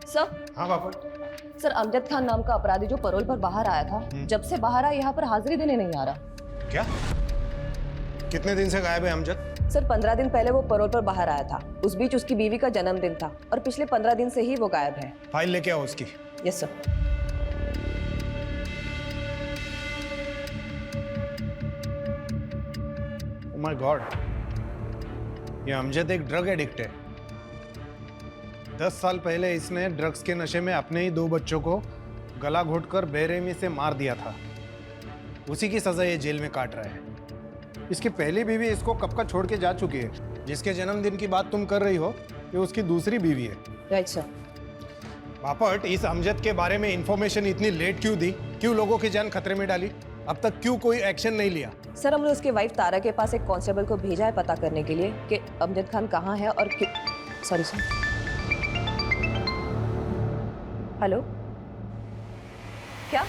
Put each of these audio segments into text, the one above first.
Sir. हाँ Bapat. Sir, Amjad Khan नाम का अपराधी जो परोल पर बाहर आया था, जब से बाहर आया यहाँ पर हाजिरी देने नहीं आ रहा। क्या? कितने दिन से गायब है अमजद? सर, 15 दिन पहले वो परोल पर बाहर आया था। उस बीच उसकी बीवी का जन्मदिन था और पिछले 15 दिन से ही वो गायब है। फाइल लेके आओ उसकी। Yes sir. Oh my God, ये अमजद एक ड्रग एडिक्ट है। 10 साल पहले इसने ड्रग्स के नशे में अपने ही 2 बच्चों को गला घोटकर बेरहमी से मार दिया था। उसी की सजा ये जेल में काट रहा है। इसकी पहली बीवी इसको कब का छोड़ के जा चुकी है। जिसके जन्मदिन की बात तुम कर रही हो, ये उसकी दूसरी बीवी है। Right sir. बापट, इस अमजद के बारे में इंफॉर्मेशन इतनी लेट क्यों दी? क्यों लोगों की जान खतरे में डाली? अब तक क्यों कोई एक्शन नहीं लिया? सर, हमने उसके वाइफ तारा के पास एक कांस्टेबल को भेजा है पता करने के लिए कि अमजद खान कहाँ है और क्यों। Sorry sir. हेलो, क्या?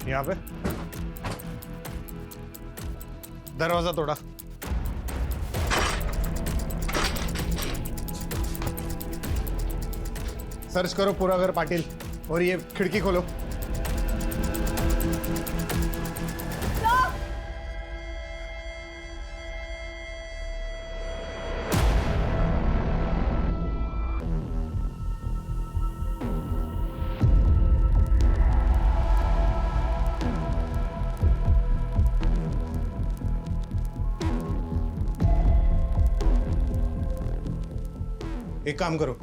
यहाँ पे दरवाजा तोड़ा। सर्च करो पूरा घर पाटिल, और ये खिड़की खोलो। एक काम करो,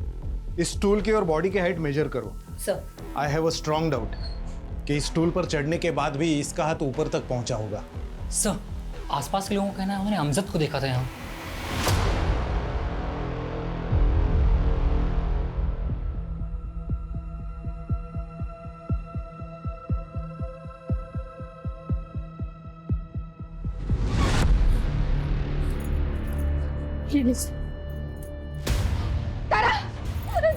इस स्टूल की और बॉडी की हाइट मेजर करो। Sir. I have a strong doubt कि इस स्टूल पर चढ़ने के बाद भी इसका हाथ ऊपर तक पहुंचा होगा। सर, आसपास के लोगों का कहना है उन्होंने अमजद को देखा था यहाँ। तारा,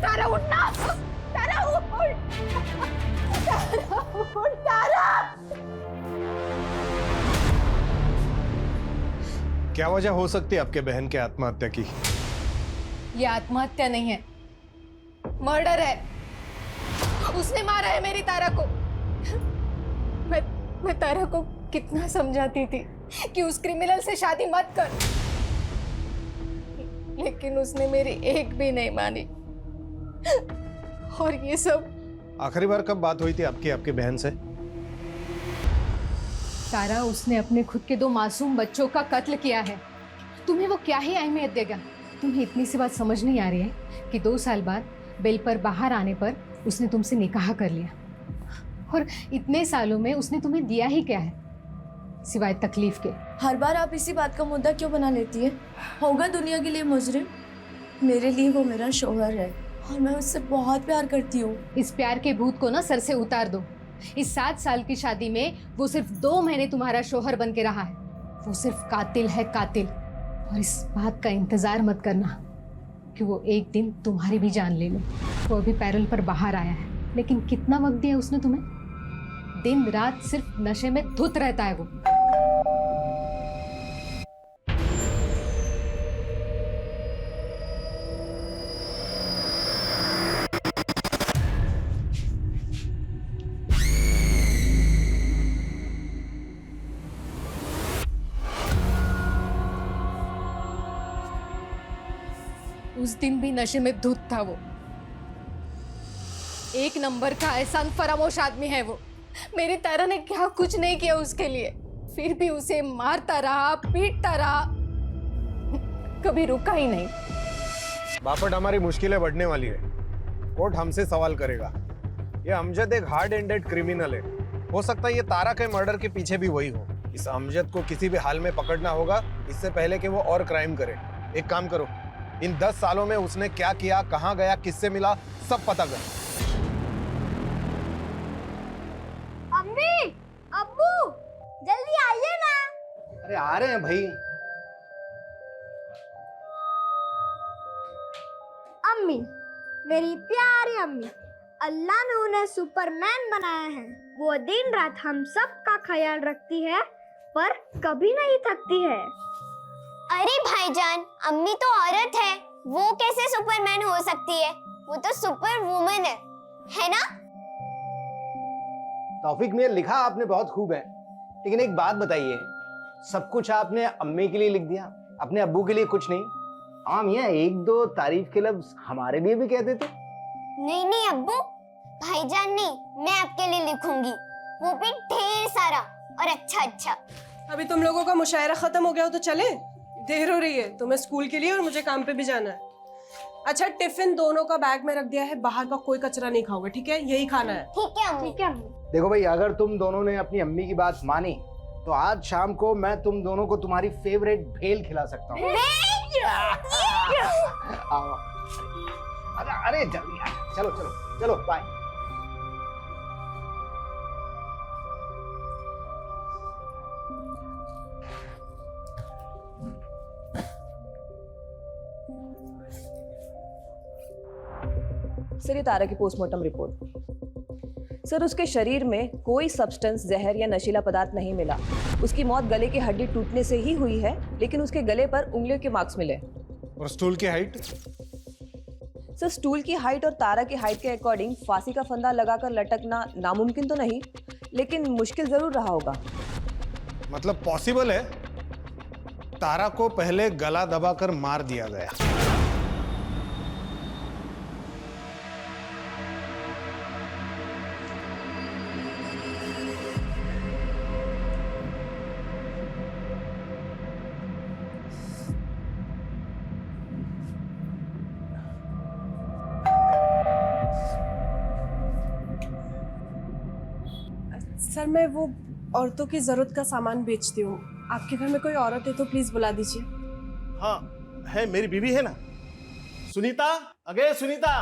तारा उठना, तारा उठ, तारा उठ, तारा। क्या वजह हो सकती है आपके बहन के आत्महत्या की? ये आत्महत्या नहीं है, मर्डर है। उसने मारा है मेरी तारा को। मैं तारा को कितना समझाती थी कि उस क्रिमिनल से शादी मत कर, लेकिन उसने मेरी एक भी नहीं मानी। और ये सब आखिरी बार कब बात हुई थी आपकी आपकी बहन से? तारा, उसने अपने खुद के 2 मासूम बच्चों का कत्ल किया है। तुम्हें वो क्या ही अहमियत देगा? तुम्हें इतनी सी बात समझ नहीं आ रही है कि 2 साल बाद बेल पर बाहर आने पर उसने तुमसे निकाह कर लिया, और इतने सालों में उसने तुम्हें दिया ही क्या है सिवाय तकलीफ के? हर बार आप इसी बात का मुद्दा क्यों बना लेती है? होगा दुनिया के लिए मुजरिम, मेरे लिए वो मेरा शौहर है और मैं उससे बहुत प्यार करती हूँ। इस प्यार के भूत को ना सर से उतार दो। इस 7 साल की शादी में वो सिर्फ 2 महीने तुम्हारा शौहर बन के रहा है। वो सिर्फ कातिल है, कातिल। और इस बात का इंतजार मत करना कि वो एक दिन तुम्हारी भी जान ले ले। वो अभी पैरोल पर बाहर आया है, लेकिन कितना वक्त दिया उसने तुम्हें? दिन रात सिर्फ नशे में धुत रहता है वो। उस दिन भी नशे में धुत था वो। 1 नंबर का एहसान फरामोश आदमी है वो। मेरी तारा ने क्या कुछ नहीं किया उसके लिए, फिर भी उसे मारता रहा, पीटता रहा, कभी रुका ही नहीं। बापट, हमारी मुश्किलें बढ़ने वाली है। कोर्ट हमसे सवाल करेगा। ये अमजद एक हार्ड एंडेड क्रिमिनल है। हो सकता है ये तारा के मर्डर के पीछे भी वही हो। इस अमजद को किसी भी हाल में पकड़ना होगा, इससे पहले कि वो और क्राइम करे। एक काम करो, इन 10 सालों में उसने क्या किया, कहाँ गया, किससे मिला, सब पता कर। अम्मी, अब्बू, जल्दी आइए ना। अरे आ रहे हैं भाई। अम्मी, मेरी प्यारी अम्मी, अल्लाह ने उन्हें सुपरमैन बनाया है। वो दिन रात हम सब का ख्याल रखती है पर कभी नहीं थकती है। अरे भाईजान, अम्मी तो औरत है, वो कैसे सुपरमैन हो सकती है? वो तो सुपर वुमन है ना? तौफीक मियां, लिखा आपने बहुत खूब है, लेकिन एक बात बताइए, सब कुछ आपने अम्मी के लिए लिख दिया, अपने अब्बू के लिए कुछ नहीं? हाँ मियां, एक दो तारीफ के लफ्ज हमारे लिए भी कह देते। नहीं नहीं अब्बू, भाईजान नहीं, मैं आपके लिए लिखूंगी, वो भी ढेर सारा और अच्छा अच्छा। अभी तुम लोगों का मुशायरा खत्म हो गया हो तो चले? देर हो रही है, तुम्हें स्कूल के लिए और मुझे काम पे भी जाना है। अच्छा, टिफिन दोनों का बैग में रख दिया है, बाहर का कोई कचरा नहीं खाओगे, ठीक है? यही खाना है। ठीक है अम्मी। ठीक है अम्मी। देखो भाई, अगर तुम दोनों ने अपनी अम्मी की बात मानी तो आज शाम को मैं तुम दोनों को तुम्हारी फेवरेट भेल खिला सकता हूँ। आओ। अरे जल्दी आ, चलो चलो चलो, बाय। सर, ये तारा की पोस्टमार्टम रिपोर्ट। सर, उसके शरीर में कोई सब्सटेंस, जहर या नशीला पदार्थ नहीं मिला। उसकी मौत गले की हड्डी टूटने से ही हुई है, लेकिन उसके गले पर उंगलियों के मार्क्स मिले। और स्टूल की हाइट? सर, स्टूल की हाइट और तारा की हाइट के अकॉर्डिंग फांसी का फंदा लगाकर लटकना नामुमकिन तो नहीं, लेकिन मुश्किल जरूर रहा होगा। मतलब पॉसिबल है तारा को पहले गला दबाकर मार दिया गया। सर, मैं वो औरतों की जरूरत का सामान बेचती हूँ, आपके घर में कोई औरत है तो प्लीज बुला दीजिए। हाँ है, मेरी बीवी है ना, सुनीता। अगे सुनीता,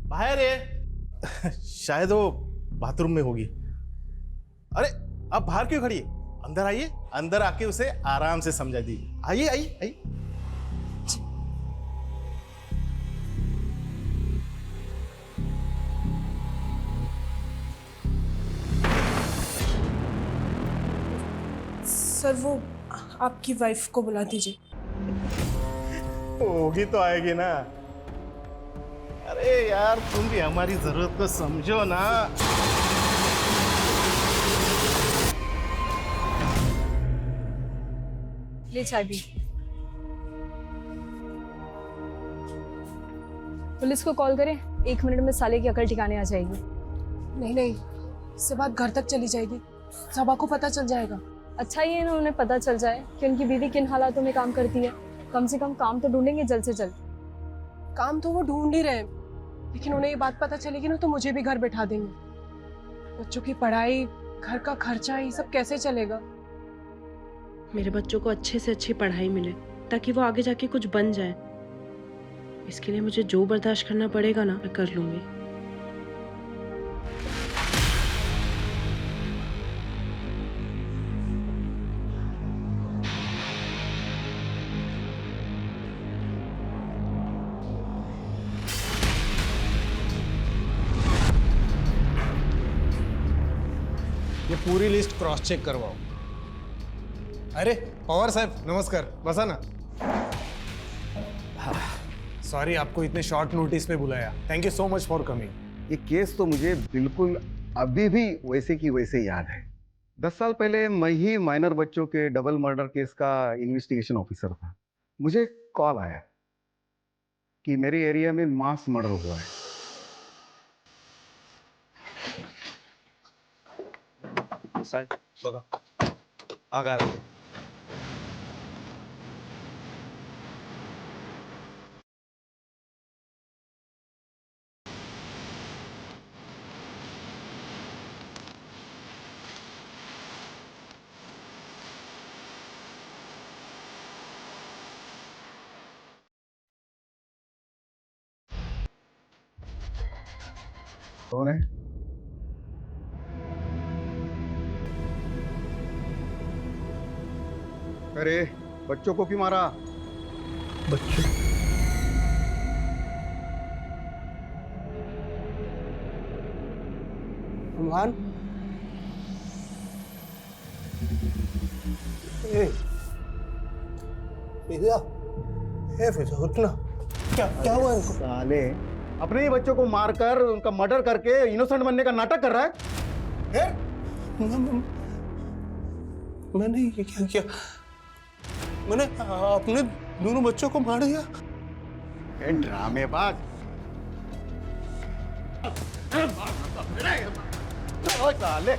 बाहर है। शायद वो बाथरूम में होगी। अरे आप बाहर क्यों खड़ी है? अंदर आइए, अंदर आके उसे आराम से समझा दीजिए। आइए आइए आइए। सर, वो आपकी वाइफ को बुला दीजिए। होगी तो आएगी ना। अरे यार, तुम भी हमारी जरूरत को समझो ना। ले चाय भी। पुलिस को कॉल करें, 1 मिनट में साले की अकल ठिकाने आ जाएगी। नहीं नहीं, इससे बात घर तक चली जाएगी, सबा को पता चल जाएगा। अच्छा ये ना उन्हें पता चल जाए कि उनकी बीवी किन हालातों में काम करती है। कम से कम काम तो ढूंढेंगे जल्द से जल्द। काम तो वो ढूंढ ही रहे हैं, लेकिन उन्हें ये बात पता चलेगी ना तो मुझे भी घर बैठा देंगे। बच्चों की पढ़ाई, घर का खर्चा, ये सब कैसे चलेगा? मेरे बच्चों को अच्छे से अच्छी पढ़ाई मिले ताकि वो आगे जाके कुछ बन जाए। इसके लिए मुझे जो बर्दाश्त करना पड़ेगा ना, मैं कर लूंगी। ये पूरी लिस्ट क्रॉस चेक करवाओ। अरे पवार साहब, नमस्कार, बसा ना। सॉरी आपको इतने शॉर्ट नोटिस पे बुलाया। Thank you so much for coming. ये केस तो मुझे बिल्कुल अभी भी वैसे की वैसे याद है। 10 साल पहले मैं ही माइनर बच्चों के डबल मर्डर केस का इन्वेस्टिगेशन ऑफिसर था। मुझे कॉल आया कि मेरे एरिया में मास मर्डर हुआ है। आगा कौन है? अरे बच्चों को क्यों मारा? सलमान फिजा, उठना। क्या हुआ इनको? साले अपने ही बच्चों को मारकर उनका मर्डर करके इनोसेंट बनने का नाटक कर रहा है? मैंने ये क्या किया? मैंने अपने दोनों बच्चों को मार दिया। ड्रामेबाज। साले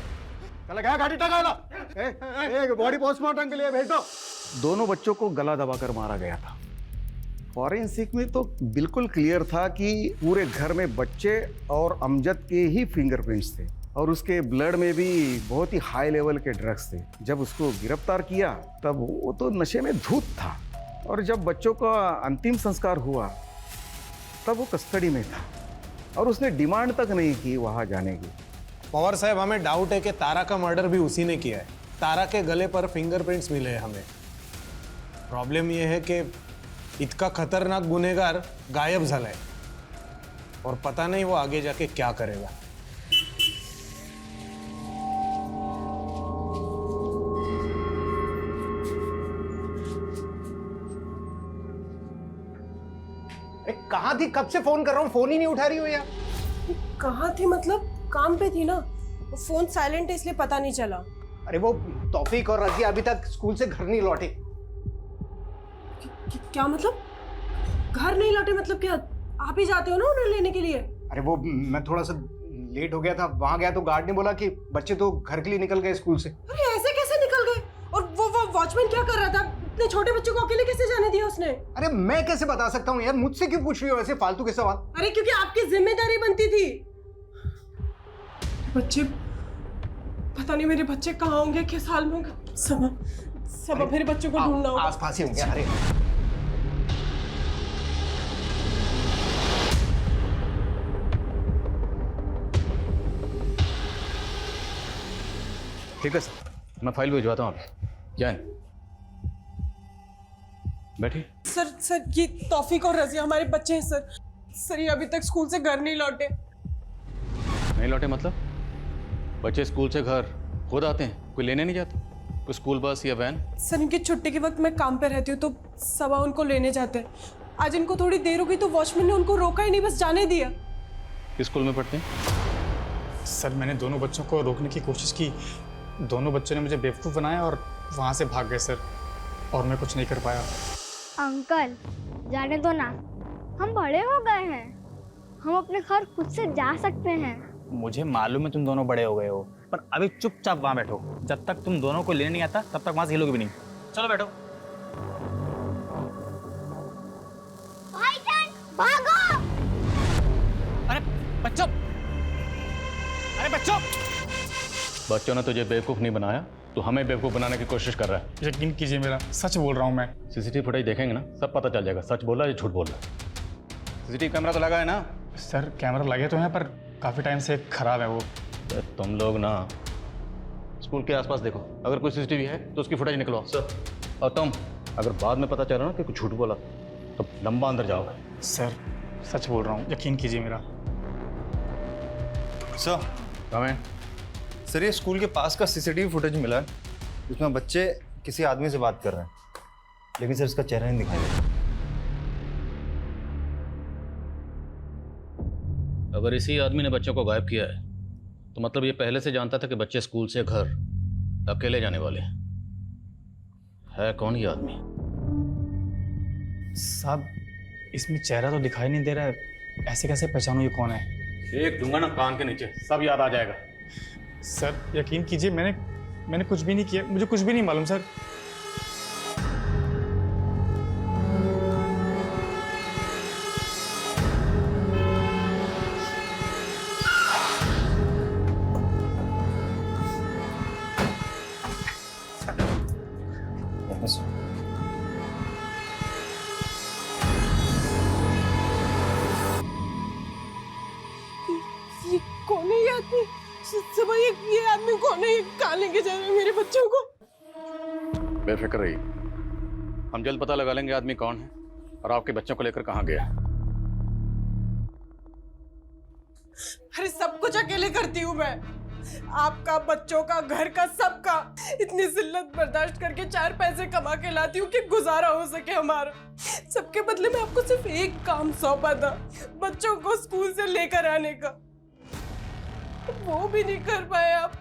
चला गया गाड़ी टगा ला। बॉडी पोस्टमार्टम के लिए भेज दो। दोनों बच्चों को गला दबाकर मारा गया था। फॉरेंसिक में तो बिल्कुल क्लियर था कि पूरे घर में बच्चे और अमजद के ही फिंगरप्रिंट्स थे और उसके ब्लड में भी बहुत ही हाई लेवल के ड्रग्स थे। जब उसको गिरफ्तार किया तब वो तो नशे में धूत था और जब बच्चों का अंतिम संस्कार हुआ तब वो कस्टडी में था और उसने डिमांड तक नहीं की वहां जाने की। पवार साहब, हमें डाउट है कि तारा का मर्डर भी उसी ने किया है। तारा के गले पर फिंगरप्रिंट्स मिले हैं हमें। प्रॉब्लम यह है कि इतना खतरनाक गुनहगार गायब झाला है और पता नहीं वो आगे जाके क्या करेगा। कहाँ थी? कब से फोन कर रहा हूँ, फोन ही नहीं उठा रही हो यार। कहाँ थी मतलब? काम पे थी ना। वो फोन साइलेंट है इसलिए पता नहीं चला। अरे वो तौफीक और रजिया अभी तक स्कूल से घर नहीं लौटे। क्या मतलब? घर नहीं लौटे मतलब क्या? आप ही जाते हो ना उन्हें लेने के लिए? अरे वो मैं थोड़ा सा लेट हो गया था, वहां गया तो गार्ड ने बोला कि बच्चे तो घर के लिए निकल गए स्कूल से। अरे ऐसे कैसे निकल गए? और वो वॉचमैन क्या कर रहा था? इतने छोटे बच्चे को अकेले कैसे जाने दिया उसने? अरे मैं कैसे बता सकता हूँ यार, मुझसे क्यों पूछ रही हो ऐसे फालतू के सवाल? अरे क्योंकि आपकी जिम्मेदारी बनती थी। बच्चे, पता नहीं मेरे बच्चे कहाँ होंगे, किस हाल में होंगे। सब मेरे बच्चों को ढूंढना होगा। आसपास ही होंगे। अरे ठीक है सर, मैं फाइल भिजवाता हूँ अभी। जाए बैठिए। सर ये तौफीक और रजिया हमारे बच्चे हैं सर। सर ये अभी तक स्कूल से घर नहीं लौटे। नहीं लौटे मतलब? बच्चे स्कूल से घर खुद आते हैं, कोई लेने नहीं जाता? कोई स्कूल बस या वैन? सर इनकी छुट्टी के वक्त मैं काम पे रहती हूँ तो सबा उनको लेने जाते हैं। आज इनको थोड़ी देर हो गई तो वॉचमैन ने उनको रोका ही नहीं, बस जाने दिया। किस स्कूल में पढ़ते हैं? सर मैंने दोनों बच्चों को रोकने की कोशिश की, दोनों बच्चों ने मुझे बेवकूफ़ बनाया और वहाँ से भाग गए सर, और मैं कुछ नहीं कर पाया। अंकल जाने दो ना, हम बड़े हो गए हैं, हम अपने घर खुद से जा सकते हैं। मुझे मालूम है तुम दोनों बड़े हो गए हो, पर अभी चुपचाप वहाँ बैठो। जब तक तुम दोनों को लेने नहीं आता तब तक वहाँ से हिलोगे भी नहीं। चलो बैठो। भाईजान भागो! अरे बच्चों, अरे बच्चों! बच्चों ने तुझे बेवकूफ़ नहीं बनाया, तो हमें बेवकूफ़ बनाने की कोशिश कर रहा है। यकीन कीजिए मेरा, सच बोल रहा हूँ मैं। सीसीटीवी फुटेज देखेंगे ना, सब पता चल जाएगा सच बोल रहा है या झूठ बोल रहा है। सीसीटीवी कैमरा तो लगा है ना? सर कैमरा लगे तो हैं पर काफ़ी टाइम से खराब है वो। तुम लोग ना स्कूल के आसपास देखो, अगर कोई सीसीटीवी है तो उसकी फुटेज निकलवाओ सर। और तुम अगर बाद में पता चला ना कि कुछ झूठ बोला तो लंबा अंदर जाओगे। सर सच बोल रहा हूँ, यकीन कीजिए मेरा। सर हमें सर ये स्कूल के पास का सीसीटीवी फुटेज मिला है, उसमें बच्चे किसी आदमी से बात कर रहे हैं, लेकिन सर इसका चेहरा नहीं दिखाई दे रहा। अगर इसी आदमी ने बच्चों को गायब किया है तो मतलब ये पहले से जानता था कि बच्चे स्कूल से घर अकेले जाने वाले हैं। है कौन ये आदमी? साहब इसमें चेहरा तो दिखाई नहीं दे रहा है, ऐसे कैसे पहचानूं ये कौन है? एक दूंगा ना कान के नीचे, सब याद आ जाएगा। सर यकीन कीजिए मैंने कुछ भी नहीं किया, मुझे कुछ भी नहीं मालूम सर। ये कौन है ये आदमी? सब ये आदमी कौन है? ये कहाँ लेके जा रहे हैं मेरे बच्चों को? बेफिक्र रहिए, हम जल्द पता लगा लेंगे आदमी कौन है और आपके बच्चों को लेकर कहाँ गया। अरे सब कुछ अकेले करती हूँ मैं, आपका, बच्चों का, घर का, सबका। इतनी जिल्लत बर्दाश्त करके 4 पैसे कमा के लाती हूँ कि गुजारा हो सके हमारा। सबके बदले में आपको सिर्फ एक काम सौंपा था, बच्चों को स्कूल से लेकर आने का। वो भी नहीं कर पाए आप,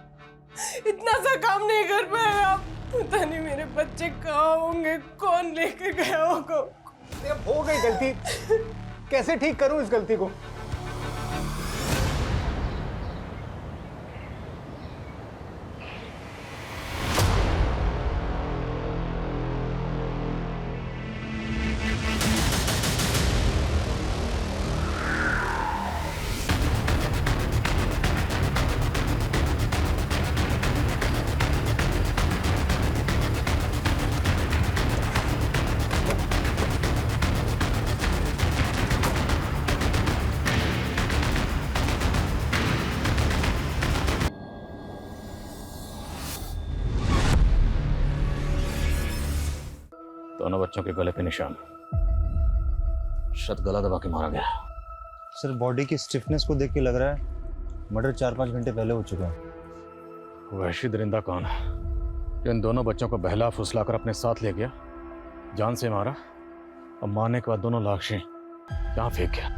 इतना सा काम नहीं कर पाए आप। पता नहीं मेरे बच्चे कहाँ होंगे, कौन लेकर गया होगा। अब हो गई गलती, कैसे ठीक करूं इस गलती को? दोनों बच्चों के गले पे निशान, शायद गला दबा के मारा गया। सर बॉडी की स्टिफनेस को देख के लग रहा है मर्डर 4-5 घंटे पहले हो चुका है। वहशी दरिंदा कौन है जो इन दोनों बच्चों को बहला फुसलाकर अपने साथ ले गया, जान से मारा और मारने के बाद दोनों लाशें यहाँ फेंक गया?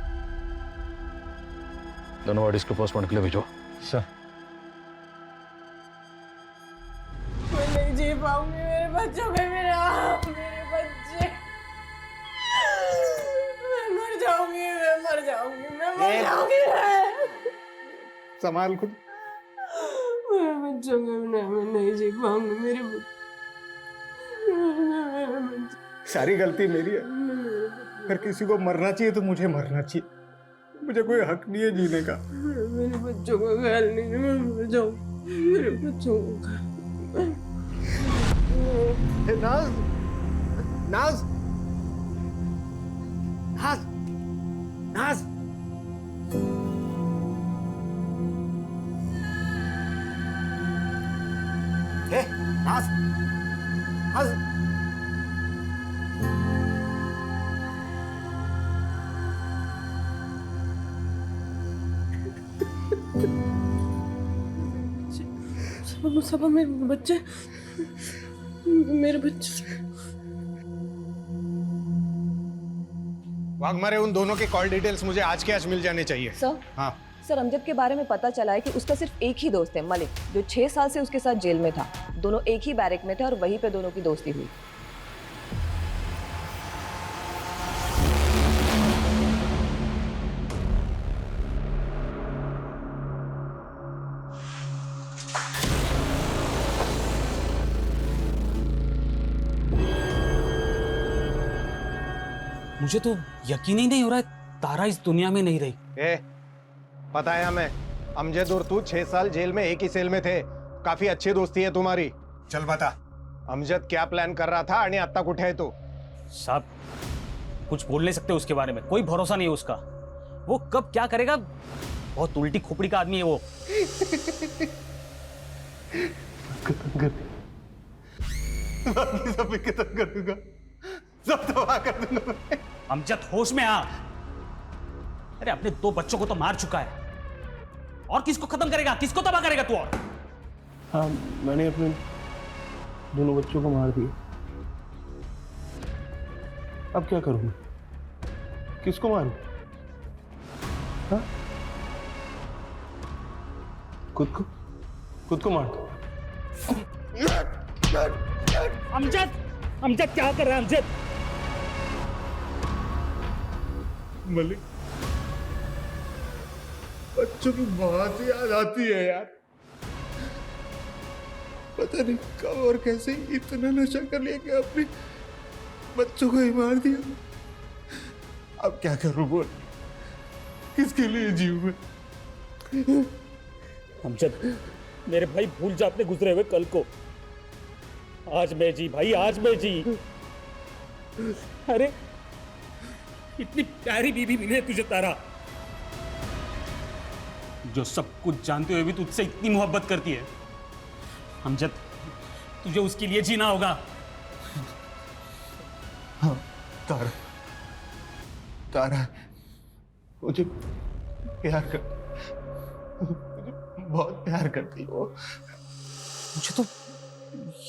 दोनों बॉडीज को पोस्टमार्टम के लिए भेजो। सर मैं नहीं जी पाऊंगी, मेरे बच्चों पे मेरे बच्चे। मैं मर जाऊंगी, मैं मर जाऊंगी, मैं मर जाऊंगी। संभाल खुद। मेरे बच्चों के बिना मैं नहीं जी पाऊंगी, मेरे बच्चे। सारी गलती मेरी है। अगर किसी को मरना चाहिए तो मुझे मरना चाहिए। मुझे कोई हक नहीं है जीने का। मेरे बच्चों का ख्याल नहीं, मैं मर जाऊंगी, मेरे बच्चों का। नाज, नाज, नाज, नाज। नाज, नाज। सब मेरे बच्चे, मेरे बच्चे। वाघमारे, उन दोनों के कॉल डिटेल्स मुझे आज के आज मिल जाने चाहिए। सर, हाँ सर अमजद के बारे में पता चला है कि उसका सिर्फ एक ही दोस्त है, मलिक, जो 6 साल से उसके साथ जेल में था। दोनों एक ही बैरक में थे और वहीं पे दोनों की दोस्ती हुई। मुझे तो यकीन ही नहीं हो रहा है तारा इस दुनिया में नहीं रही। पता है हमें, अमजद और तू 6 साल जेल में एक ही सेल में थे। काफी अच्छी दोस्ती है तुम्हारी। चल बता, अमजद क्या प्लान कर रहा था आणि आता कुठे है तू? साहब कुछ बोल नहीं सकते उसके बारे में, कोई भरोसा नहीं है उसका। वो कब क्या करेगा, बहुत उल्टी खोपड़ी का आदमी है वो। सब खत्म कर दूंगा, सब तबाह कर दूंगा। अमजद होश में आ। अरे अपने 2 बच्चों को तो मार चुका है, और किसको खत्म करेगा, किसको तबाह करेगा तू? और हाँ, मैंने अपने दोनों बच्चों को मार दिया। अब क्या करूं? किसको मारूं? हाँ? खुद को मार दो। अमजद क्या कर रहा है अमजद? मलिक, बच्चों की बहुत याद आती है यार। पता नहीं कब और कैसे इतना नशा कर लिया कि अपने बच्चों को ही मार दिया। अब क्या करूं बोल, किसके लिए जीऊं मैं? अमजद मेरे भाई, भूल जा अपने गुजरे हुए कल को। आज मैं जी भाई, आज मैं जी। अरे इतनी प्यारी बीवी मिली है तुझे तारा, जो सब कुछ जानते हुए भी तुझसे इतनी मोहब्बत करती है। अमजद तुझे उसके लिए जीना होगा। हाँ तारा, तारा मुझे प्यार कर, बहुत प्यार करती हो। मुझे तो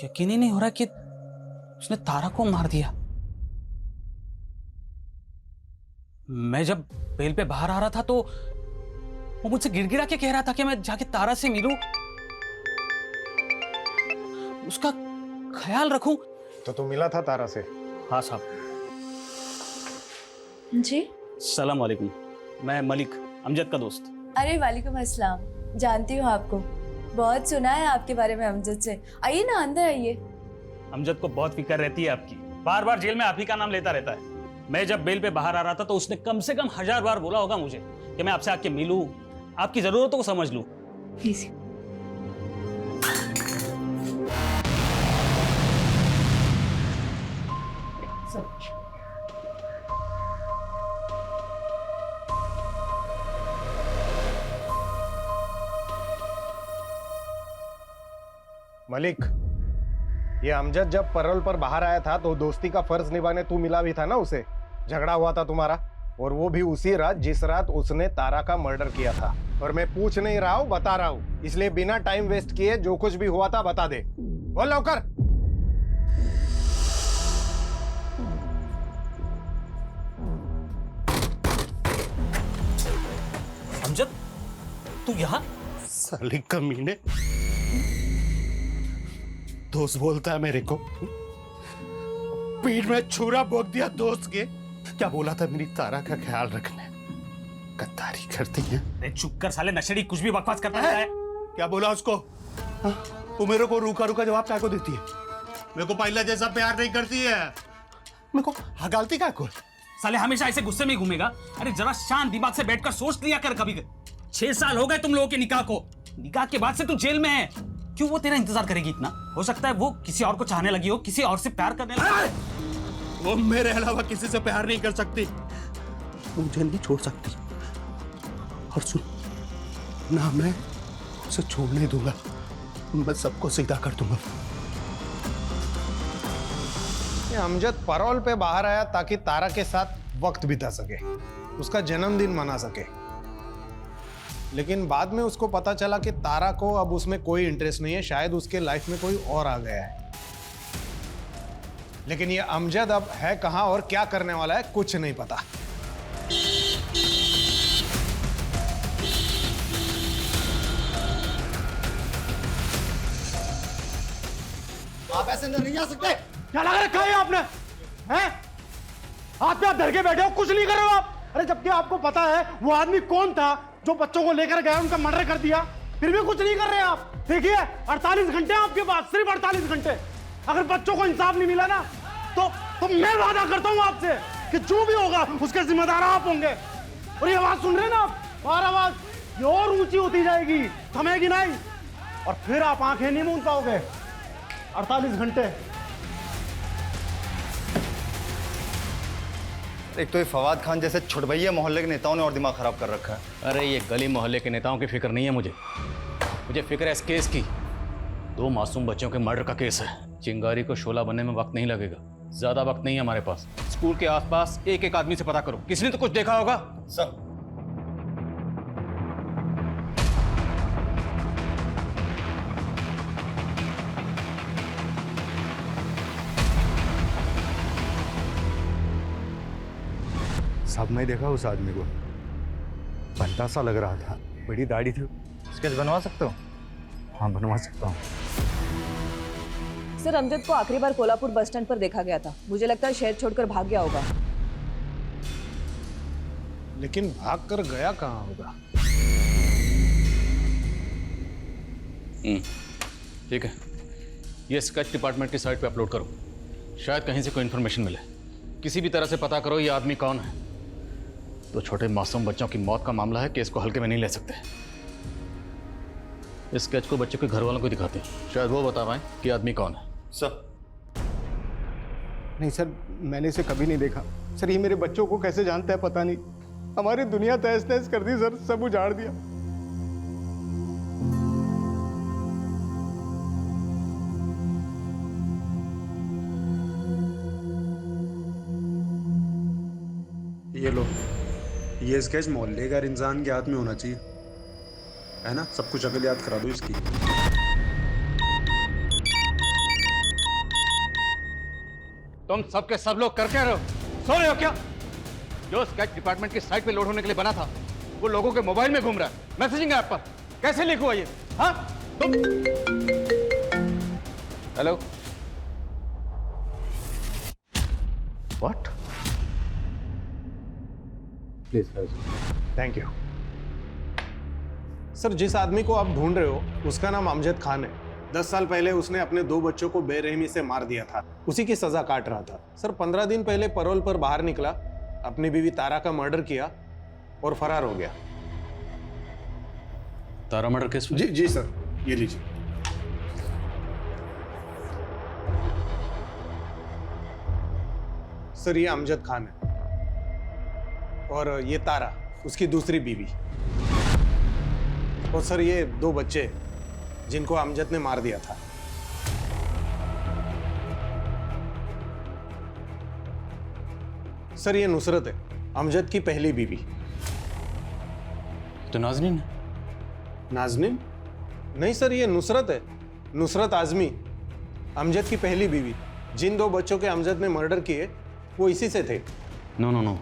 यकीन ही नहीं हो रहा कि उसने तारा को मार दिया। मैं जब बेल पे बाहर आ रहा था तो वो मुझसे गिड़गिड़ा के कह रहा था कि मैं जाके तारा से मिलूं, उसका ख्याल रखूं। तो तू मिला था तारा से? हाँ साहब। जी सलाम वालेकुम, मैं मलिक, अमजद का दोस्त। अरे वालेकुम अस्सलाम, जानती हूँ आपको, बहुत सुना है आपके बारे में अमजद से। आइए ना, अंदर आइए। अमजद को बहुत फिक्र रहती है आपकी, बार बार जेल में आप ही का नाम लेता रहता है। मैं जब बेल पे बाहर आ रहा था तो उसने कम से कम 1000 बार बोला होगा मुझे कि मैं आपसे आके मिलूं, आपकी जरूरतों को समझ लूं। मलिक, ये अमजद जब पैरोल पर बाहर आया था तो दोस्ती का फर्ज निभाने तू मिला भी था ना उसे। झगड़ा हुआ था तुम्हारा, और वो भी उसी रात जिस रात उसने तारा का मर्डर किया था। और मैं पूछ नहीं रहा हूँ, बता रहा हूँ, इसलिए बिना टाइम वेस्ट किए जो कुछ भी हुआ था बता दे। बोल लौकर। अमजद, तू यहाँ? साली कमीने, दोस्त बोलता है मेरे को, पीठ में छुरा भोंक दिया दोस्त के। क्या बोला था? मेरी तारा का ख्याल रखना। गद्दारी करती है। अरे चुप कर साले नशेड़ी, कुछ भी बकवास करता रहता है। क्या बोला उसको? वो मेरे को रूखा रूखा जवाब क्या को देती है? मेरे को पहला जैसा प्यार नहीं करती है। मेरे को हगालती क्या को? साले हमेशा ऐसे गुस्से में घूमेगा? अरे जरा शांत दिमाग से बैठकर सोच लिया कर कभी। 6 साल हो गए तुम लोगों के निकाह को, निकाह के बाद से तू जेल में है। क्यों वो तेरा इंतजार करेगी इतना? हो सकता है वो किसी और को चाहने लगी हो, किसी और से प्यार करने लगी। वो मेरे अलावा किसी से प्यार नहीं कर सकती, मुझे नहीं छोड़ सकती। और सुन ना, मैं उसे छोड़ नहीं दूंगा, मैं सबको सीधा कर दूंगा। ये अमजद पैरोल पे बाहर आया ताकि तारा के साथ वक्त बिता सके, उसका जन्मदिन मना सके। लेकिन बाद में उसको पता चला कि तारा को अब उसमें कोई इंटरेस्ट नहीं है, शायद उसके लाइफ में कोई और आ गया है। लेकिन ये अमजद अब है कहां और क्या करने वाला है कुछ नहीं पता। आप ऐसे अंदर नहीं जा सकते। क्या लगा रखा है आपने? हैं? हाथ पे आप धर के बैठे हो, कुछ नहीं कर रहे हो आप। अरे जबकि आपको पता है वो आदमी कौन था जो बच्चों को लेकर गया, उनका मर्डर कर दिया, फिर भी कुछ नहीं कर रहे आप। देखिए 48 घंटे आपके पास, सिर्फ 48 घंटे। अगर बच्चों को इंसाफ नहीं मिला ना तो मैं वादा करता हूं आपसे कि जो भी होगा उसके जिम्मेदार आप होंगे। और ये आवाज सुन रहे हैं ना आप, और आवाज ये और ऊंची होती जाएगी, थमेगी नहीं, और फिर आप आंखें नहीं मूंद पाओगे। 48 घंटे। एक तो ये फवाद खान जैसे छुटभैया मोहल्ले के नेताओं ने और दिमाग खराब कर रखा है। अरे ये गली मोहल्ले के नेताओं की फिक्र नहीं है मुझे फिक्र है इस केस की। 2 मासूम बच्चों के मर्डर का केस है। चिंगारी को शोला बनने में वक्त नहीं लगेगा, ज्यादा वक्त नहीं है हमारे पास। स्कूल के आसपास एक एक आदमी से पता करो, किसी ने तो कुछ देखा होगा। सर साहब, मैं देखा उस आदमी को, बनता सा लग रहा था, बड़ी दाढ़ी थी। स्केच बनवा सकते हो? हाँ, बनवा सकता हूँ। सर, अमजद को आखिरी बार कोल्हापुर बस स्टैंड पर देखा गया था। मुझे लगता है शहर छोड़कर भाग गया होगा। लेकिन भाग कर गया कहां होगा? ठीक है, ये स्केच डिपार्टमेंट की साइट पे अपलोड करो, शायद कहीं से कोई इन्फॉर्मेशन मिले। किसी भी तरह से पता करो ये आदमी कौन है। तो छोटे मासूम बच्चों की मौत का मामला है, केस को हल्के में नहीं ले सकते। इस स्केच को बच्चों के घर वालों को दिखाते हैं, शायद वो बता पाए कि आदमी कौन है। सर नहीं सर, मैंने इसे कभी नहीं देखा। सर, ये मेरे बच्चों को कैसे जानता है पता नहीं। हमारी दुनिया तहस नहस कर दी सर, सब उजाड़ दिया। ये लो, ये स्केच मोहल्ले का इंसान के हाथ में होना चाहिए। है ना, सब कुछ अकल याद करा दो इसकी। तुम सबके सब लोग कर क्या रहे हो? सो रहे हो क्या? जो स्केच डिपार्टमेंट की साइट पे लोड होने के लिए बना था वो लोगों के मोबाइल में घूम रहा है, मैसेजिंग ऐप पर। कैसे लीक हुआ ये? हाँ? Hello, what? Please thank you sir. जिस आदमी को आप ढूंढ रहे हो उसका नाम अमजद खान है। 10 साल पहले उसने अपने 2 बच्चों को बेरहमी से मार दिया था, उसी की सजा काट रहा था। सर 15 दिन पहले पैरोल पर बाहर निकला, अपनी बीवी तारा का मर्डर किया और फरार हो गया। तारा मर्डर केस में? जी सर, ये लीजिए। सर ये अमजद खान है और ये तारा उसकी दूसरी बीवी, और सर ये 2 बच्चे जिनको अमजद ने मार दिया था। सर ये नुसरत है, अमजद की पहली बीवी। तो नाज़नीन? नाज़नीन? नहीं सर, ये नुसरत है, नुसरत आजमी, अमजद की पहली बीवी। जिन 2 बच्चों के अमजद ने मर्डर किए वो इसी से थे। नो नो नो,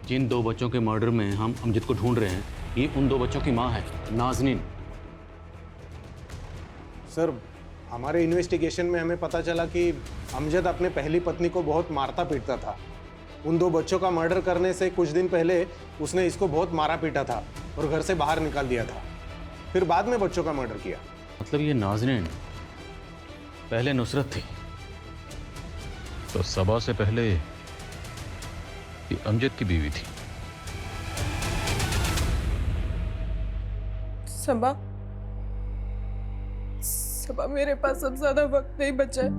जिन 2 बच्चों के मर्डर में हम अमजद को ढूंढ रहे हैं ये उन 2 बच्चों की माँ है, नाज़नीन। सर हमारे इन्वेस्टिगेशन में हमें पता चला कि अमजद अपने पहली पत्नी को बहुत मारता पीटता था। उन 2 बच्चों का मर्डर करने से कुछ दिन पहले उसने इसको बहुत मारा पीटा था और घर से बाहर निकाल दिया था, फिर बाद में बच्चों का मर्डर किया। मतलब ये नाज़नीन पहले नुसरत थी, तो सबा से पहले ये अमजद की बीवी थी। सबा मेरे पास अब ज्यादा वक्त नहीं बचा है।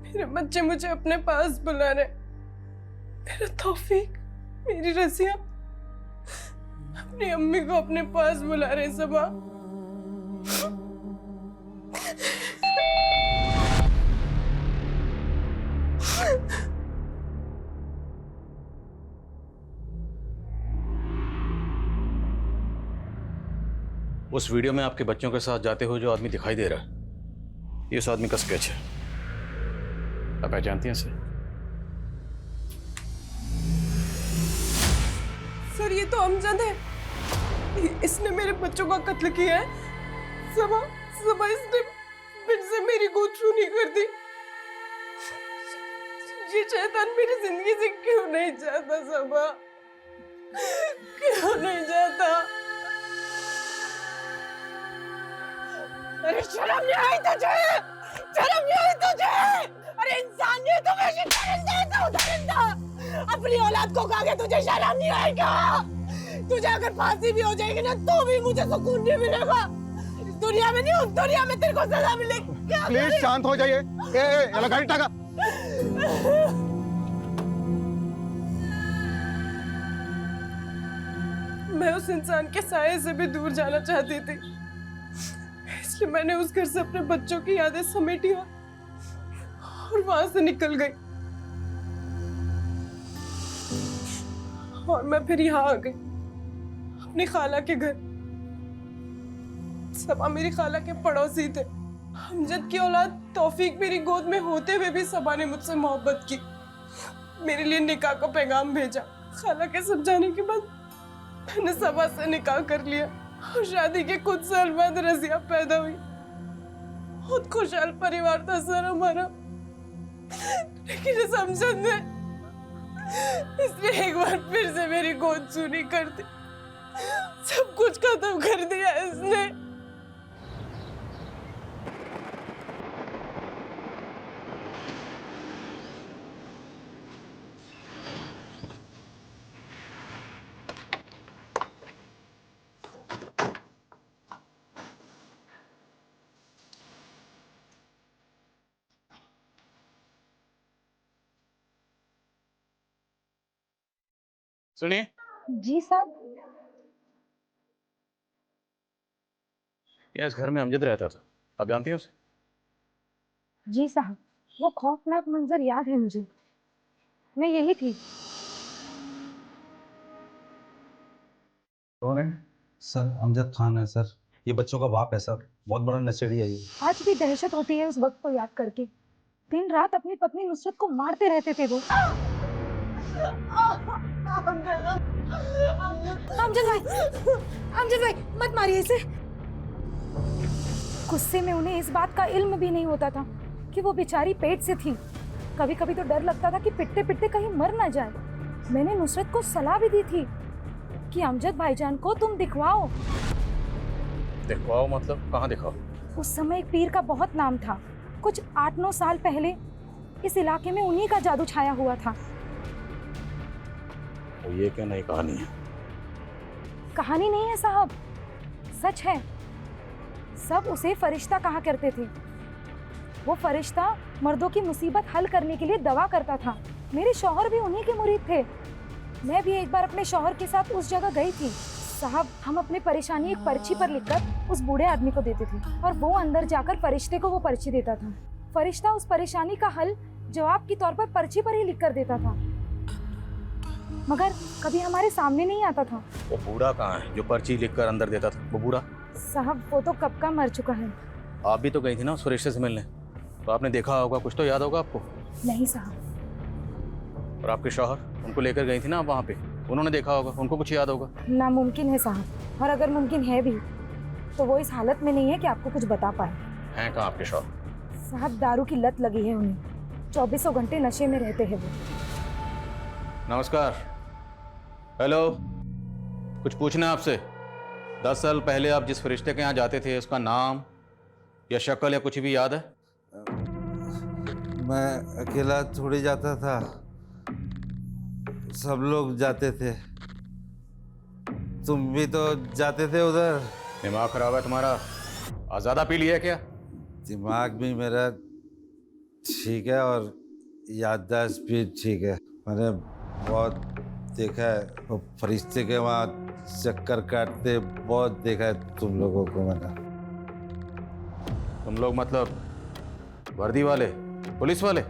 मेरे बच्चे मुझे अपने पास बुला रहे। मेरा तौफीक, मेरी रसिया अपनी अम्मी को अपने पास बुला रहे। सबा उस वीडियो में आपके बच्चों के साथ जाते हुए जो आदमी दिखाई दे रहा है ये उस आदमी का स्केच है। आप पहचानती हैं इसे? सर ये तो अमजद है, इसने मेरे बच्चों का कत्ल किया है। सबा इसने फिर से मेरी गोद छूनी कर दी। ये शैतान मेरी जिंदगी से क्यों नहीं जाता? सबा क्यों नहीं जाता? अरे शर्म नहीं आई तुझे? शर्म नहीं आई तुझे? अरे इंसानियत तो वैसे दरिंदा अपनी औलाद को खा के तुझे शर्म नहीं आएगा? तुझे अगर फांसी भी हो जाएगी ना तो भी मुझे सुकून नहीं मिलेगा। इस दुनिया में नहीं, उस दुनिया में तेरे को सजा मिलेगी। प्लीज शांत हो जाइए। गाड़ी टाका। मैं उस इंसान के साये से भी दूर जाना चाहती थी, इसलिए मैंने उस घर से अपने बच्चों की यादें समेटी और वहां से निकल गई। और मैं फिर यहाँ आ गई अपनी खाला के घर। सबा मेरी खाला के पड़ोसी थे। अमजद की औलाद तौफीक मेरी गोद में होते हुए भी सबा ने मुझसे मोहब्बत की, मेरे लिए निकाह का पैगाम भेजा। खाला के समझाने के बाद मैंने सबा से निकाह कर लिया और शादी के कुछ साल बाद रजिया पैदा हुई। बहुत खुशहाल परिवार था सर हमारा, लेकिन इस अमजद ने इसने एक बार फिर से मेरी गोद सूनी कर दी। सब कुछ खत्म कर दिया इसने। सुनिए। जी साहब। इस घर में अमजद रहता था, आप जानती हैं उसे? जी साहब, वो खौफनाक मंजर याद है मुझे, मैं यही थी। कौन है? सर अमजद खान है सर, ये बच्चों का बाप है सर, बहुत बड़ा नशेड़ी है ये। आज भी दहशत होती है उस वक्त को याद करके। दिन रात अपनी पत्नी नुसरत को मारते रहते थे वो। अमजद भाई मत मारिए इसे। गुस्से में उन्हें इस बात का इल्म भी नहीं होता था कि वो बेचारी पेट से थी। कभी कभी तो डर लगता था कि पिटते पिटते कहीं मर ना जाए। मैंने नुसरत को सलाह भी दी थी कि अमजद भाईजान को तुम दिखवाओ। दिखवाओ मतलब कहाँ दिखाओ? उस समय एक पीर का बहुत नाम था। कुछ 8-9 साल पहले इस इलाके में उन्हीं का जादू छाया हुआ था। तो ये क्या नई कहानी है? कहानी नहीं है साहब, सच है। सब उसे फरिश्ता कहा करते थे। वो फरिश्ता मर्दों की मुसीबत हल करने के लिए दवा करता था। मेरे शौहर भी उन्हीं के मुरीद थे। मैं भी एक बार अपने शौहर के साथ उस जगह गई थी। साहब, हम अपनी परेशानी एक पर्ची पर लिखकर उस बूढ़े आदमी को देते थे और वो अंदर जाकर फरिश्ते को वो पर्ची देता था। फरिश्ता उस परेशानी का हल जवाब के तौर पर पर्ची पर ही लिख कर देता था, मगर कभी हमारे सामने नहीं आता था। वो बूढ़ा कहाँ है जो पर्ची लिखकर अंदर देता था? वो बूढ़ा साहब, वो तो कब का मर चुका है। आप भी तो गई थी ना उस फरिश्ते से मिलने, तो आपने देखा होगा, कुछ तो याद होगा आपको। नहीं साहब। और आपके शौहर, उनको लेकर गई थी ना आप वहाँ पे, उन्होंने देखा होगा, उनको कुछ याद होगा। नामुमकिन है साहब, और अगर मुमकिन है भी तो वो इस हालत में नहीं है कि आपको कुछ बता पाए। हैं कहाँ आपके शौहर? साहब, दारू की लत लगी है उन्हें। 24 घंटे नशे में रहते हैं वो। नमस्कार। हेलो, कुछ पूछना है आपसे। 10 साल पहले आप जिस फरिश्ते के यहाँ जाते थे, उसका नाम या शक्ल या कुछ भी याद है? मैं अकेला थोड़ी जाता था, सब लोग जाते थे। तुम भी तो जाते थे उधर। दिमाग खराब है तुम्हारा? ज़्यादा पी लिया है क्या? दिमाग भी मेरा ठीक है और याददाश्त भी ठीक है। मैंने बहुत देखा है वो फरिश्ते के वहाँ चक्कर काटते, बहुत देखा है तुम लोगों को मैंने। तुम लोग मतलब वर्दी वाले, पुलिस वाले?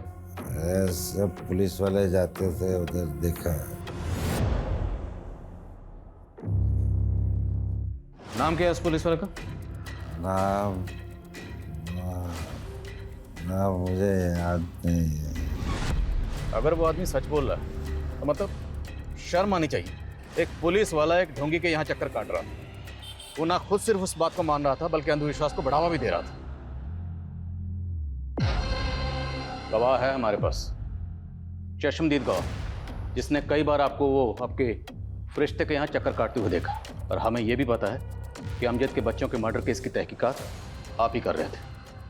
सब पुलिस वाले जाते थे उधर, देखा है। नाम क्या है उस पुलिस वाले का? नाम मुझे याद नहीं है। अगर वो आदमी सच बोल रहा है तो मतलब शर्म आनी चाहिए। एक पुलिस वाला एक ढोंगी के यहाँ चक्कर काट रहा था। वो ना खुद सिर्फ उस बात को मान रहा था, बल्कि अंधविश्वास को बढ़ावा भी दे रहा था। गवाह है हमारे पास, चश्मदीद गवाह, जिसने कई बार आपको वो आपके फरिश्ते के यहाँ चक्कर काटते हुए देखा। और हमें यह भी पता है कि अमजद के बच्चों के मर्डर केस की तहकीकात आप ही कर रहे थे।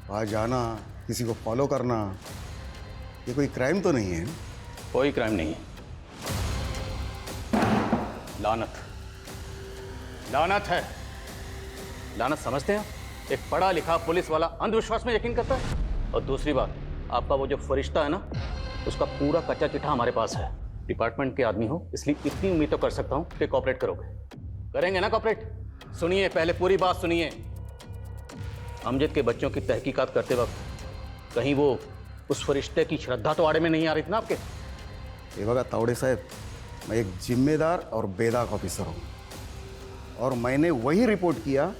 वहाँ जाना, किसी को फॉलो करना, ये कोई क्राइम तो नहीं है? कोई क्राइम नहीं है। लानत, लानत है। लानत समझते हैं? एक पढ़ा लिखा पुलिस वाला अंधविश्वास में यकीन करता है। और दूसरी बात, आपका वो जो फरिश्ता है ना, उसका पूरा कच्चा चिट्ठा हमारे पास है। डिपार्टमेंट के आदमी हो, इसलिए इतनी उम्मीद तो कर सकता हूं कि कोऑपरेट करोगे। करेंगे ना कोऑपरेट? सुनिए, पहले पूरी बात सुनिए। अमजद के बच्चों की तहकीकात करते वक्त कहीं वो उस फरिश्ते की श्रद्धा तो आड़े में नहीं आ रही थी ना आपके? ये बघा तावड़े साहब, मैं एक जिम्मेदार और बेदाग ऑफिसर हूँ, और मैंने वही रिपोर्ट किया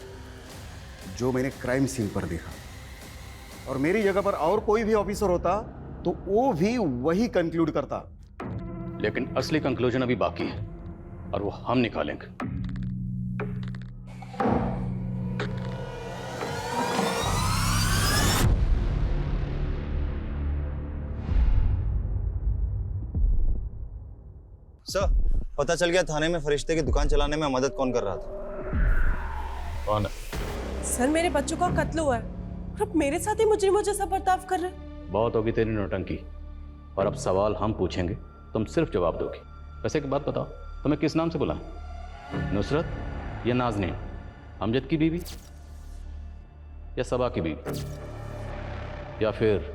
जो मैंने क्राइम सीन पर देखा। और मेरी जगह पर और कोई भी ऑफिसर होता तो वो भी वही कंक्लूड करता। लेकिन असली कंक्लूजन अभी बाकी है और वो हम निकालेंगे। सर, पता चल गया थाने में फरिश्ते की दुकान चलाने में मदद कौन कर रहा था। कौन है? सर, मेरे बच्चों का कत्ल हुआ है और अब मेरे साथ ही मुजरिमों जैसा बर्ताव कर रहे हैं। बहुत होगी तेरी नौटंकी, और अब सवाल हम पूछेंगे, तुम सिर्फ जवाब दोगी। वैसे एक बात बताओ, तुम्हें किस नाम से बुलाएं? नुसरत या नाज़नीन? अमजद की बीवी या सबा की बीवी? या फिर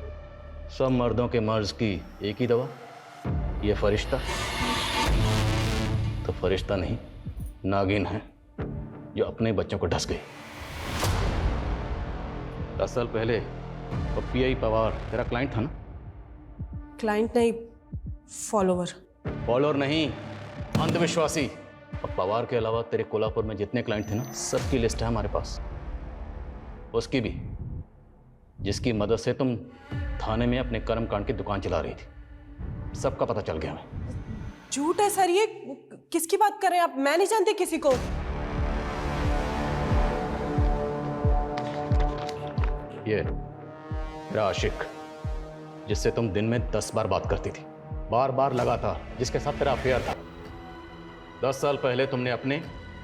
सब मर्दों के मर्ज की एक ही दवा, ये फरिश्ता? तो फरिश्ता नहीं, नागिन है जो अपने बच्चों को ढस गई। 10 साल पहले वो पीआई पवार तेरा क्लाइंट था ना? क्लाइंट नहीं, फॉलोवर। फॉलोअर नहीं, अंधविश्वासी। और पवार के अलावा तेरे कोल्हापुर में जितने क्लाइंट थे ना, सबकी लिस्ट है हमारे पास। उसकी भी, जिसकी मदद से तुम थाने में अपने कर्मकांड की दुकान चला रही थी, सबका पता चल गया हमें। झूठ है सर ये। किसकी बात कर रहे हैं आप? मैं नहीं जानती किसी को। ये मेरा आशिक, जिससे तुम दिन में 10 बार बात करती थी, बार बार लगातार, जिसके साथ तेरा अफेयर था। 10 साल पहले तुमने अपने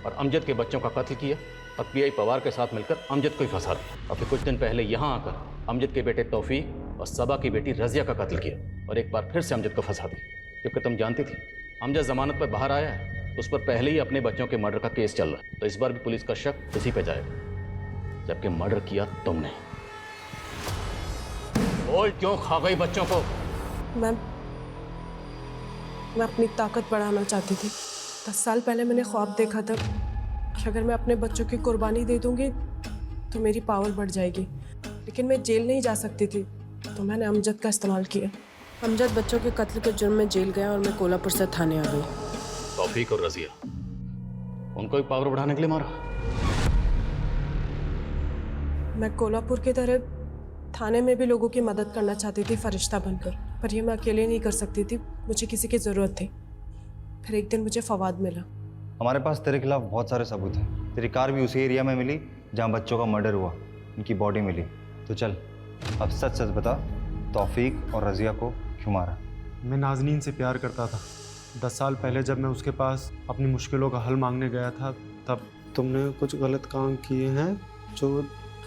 और अमजद के बच्चों का कत्ल किया और पीआई पवार के साथ मिलकर अमजद को ही फंसा दिया। और फिर कुछ दिन पहले यहाँ आकर अमजद के बेटे तौफीक और सबा की बेटी रजिया का कत्ल किया और एक बार फिर से अमजद को फंसा दिया, क्योंकि तुम जानती थी अमजद जमानत पर बाहर आया है, उस पर पहले ही अपने बच्चों के मर्डर का केस चल रहा है, तो इस बार भी पुलिस का शक उसी पे जाएगा, जबकि मर्डर किया तुमने। बोल, क्यों खा गई बच्चों को? मैं अपनी ताकत बढ़ाना चाहती थी। 10 साल पहले मैंने ख्वाब देखा था कि अगर मैं अपने बच्चों की कुर्बानी दे दूंगी तो मेरी पावर बढ़ जाएगी, लेकिन मैं जेल नहीं जा सकती थी, तो मैंने अमजद का इस्तेमाल किया। अमजद बच्चों के कत्ल के जुर्म में जेल गया और मैं कोल्हापुर से थाने आ गई। तौफीक और रजिया, उनको भी पावर बढ़ाने के लिए मारा? मैं कोल्हापुर की तरह थाने में भी लोगों की मदद करना चाहती थी फरिश्ता बनकर, पर ये मैं अकेले नहीं कर सकती थी, मुझे किसी की ज़रूरत थी। फिर एक दिन मुझे फवाद मिला। हमारे पास तेरे खिलाफ बहुत सारे सबूत हैं। तेरी कार भी उसी एरिया में मिली जहाँ बच्चों का मर्डर हुआ, उनकी बॉडी मिली। तो चल अब सच सच बता, तौफीक और रजिया को क्यों मारा? मैं नाजनीन से प्यार करता था। 10 साल पहले जब मैं उसके पास अपनी मुश्किलों का हल मांगने गया था, तब तुमने कुछ गलत काम किए हैं जो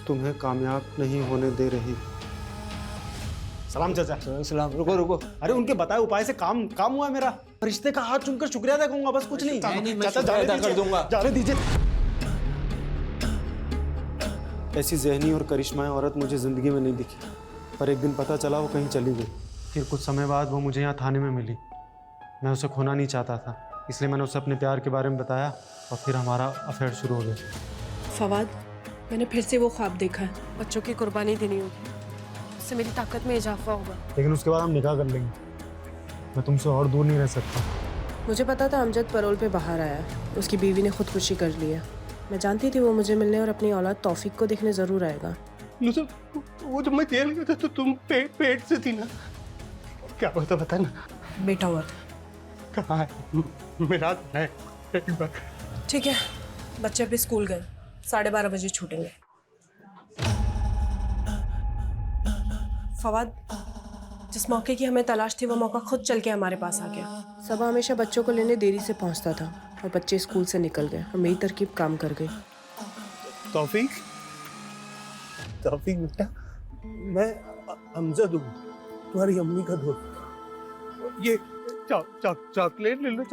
तुम्हें कामयाब नहीं होने दे रही। सलाम चाचा। सलाम। रुको रुको, अरे उनके बताए उपाय से काम हुआ मेरा। रिश्ते का हाथ चूमकर शुक्रिया अदा करूंगा, बस कुछ नहीं। चाचा जाने कर दूंगा, जाने दीजिए। ऐसी ज़हनी और करिश्माई औरत मुझे ज़िंदगी में नहीं दिखी, पर एक दिन पता चला वो कहीं चली गई। फिर कुछ समय बाद वो मुझे यहाँ थाने में मिली। मैं उसे खोना नहीं चाहता था, इसलिए मैंने उसे अपने प्यार के बारे में बताया और फिर हमारा अफेयर शुरू हो गया। फवाद, मैंने फिर से वो ख्वाब देखा है, बच्चों की कुर्बानी देनी होगी, उससे मेरी ताकत में इजाफा होगा। लेकिन उसके बाद हम निकाह कर लेंगे। मैं तुमसे और दूर नहीं रह सकता। मुझे पता था अमजद पैरोल पे बाहर आया, उसकी बीवी ने खुदकुशी कर लिया। मैं जानती थी वो मुझे मिलने और अपनी औलाद तौफीक को देखने ज़रूर आएगा। वो जब मैं जेल गया था तो तुम पेट से थी ना? क्या हुआ था बता ना। बेटा हुआ था। कहाँ है? मेरा है एक बार। ठीक है, बच्चे अभी स्कूल गए, 12:30 बजे छूटेंगे। फवाद, जिस मौके की हमें तलाश थी वो मौका खुद चल के हमारे पास आ गया। सबा हमेशा बच्चों को लेने देरी से पहुंचता था और बच्चे स्कूल से निकल गए और मेरी तरकीब काम कर गई। तौफीक बेटा, मैं अमजद हूँ, तुम्हारी अम्मी का दोस्त। ये चॉकलेट ले लो।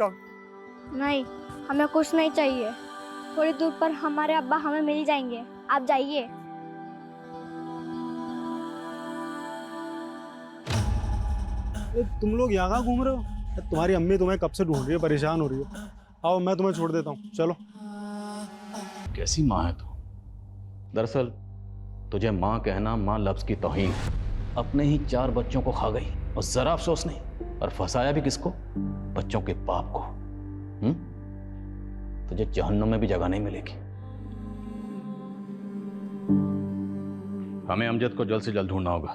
नहीं, हमें कुछ नहीं चाहिए। थोड़ी दूर पर हमारे अब्बा हमें मिल जाएंगे, आप जाइए। तुम लोग यहाँ कहाँ घूम रहे हो? तुम्हारी अम्मी तुम्हें कब से ढूंढ रही है, परेशान हो रही है। आओ मैं तुम्हें छोड़ देता हूँ, चलो। कैसी माँ है तू? दरअसल तुझे माँ कहना माँ लफ्ज की तौहीन है। अपने ही 4 बच्चों को खा गई और जरा अफसोस नहीं, और फंसाया भी किसको? बच्चों के बाप को। तुझे जहन्नुम में भी जगह नहीं मिलेगी। हमें अमजद को जल्द से जल्द ढूंढना होगा।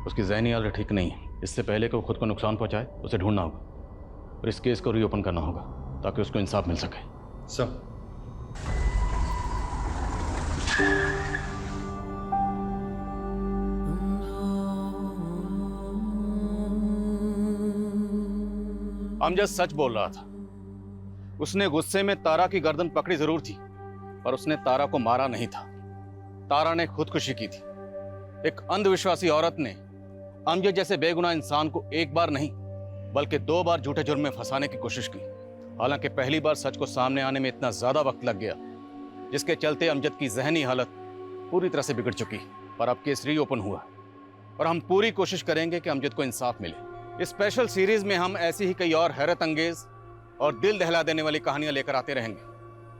उसकी ज़हनी हालत ठीक नहीं है। इससे पहले कि वो खुद को नुकसान पहुंचाए, उसे ढूंढना होगा और इस केस को रीओपन करना होगा ताकि उसको इंसाफ मिल सके। सब अमजद सच बोल रहा था। उसने गुस्से में तारा की गर्दन पकड़ी जरूर थी, पर उसने तारा को मारा नहीं था। तारा ने खुदकुशी की थी। एक अंधविश्वासी औरत ने अमजद जैसे बेगुनाह इंसान को एक बार नहीं बल्कि 2 बार झूठे जुर्म में फंसाने की कोशिश की। हालांकि पहली बार सच को सामने आने में इतना ज्यादा वक्त लग गया, जिसके चलते अमजद की जहनी हालत पूरी तरह से बिगड़ चुकी। पर अब केस रीओपन हुआ और हम पूरी कोशिश करेंगे कि अमजद को इंसाफ मिले। इस स्पेशल सीरीज में हम ऐसी ही कई और हैरत अंगेज और दिल दहला देने वाली कहानियां लेकर आते रहेंगे,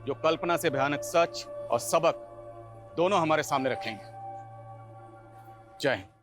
जो कल्पना से भयानक सच और सबक दोनों हमारे सामने रखेंगे। जय हिंद।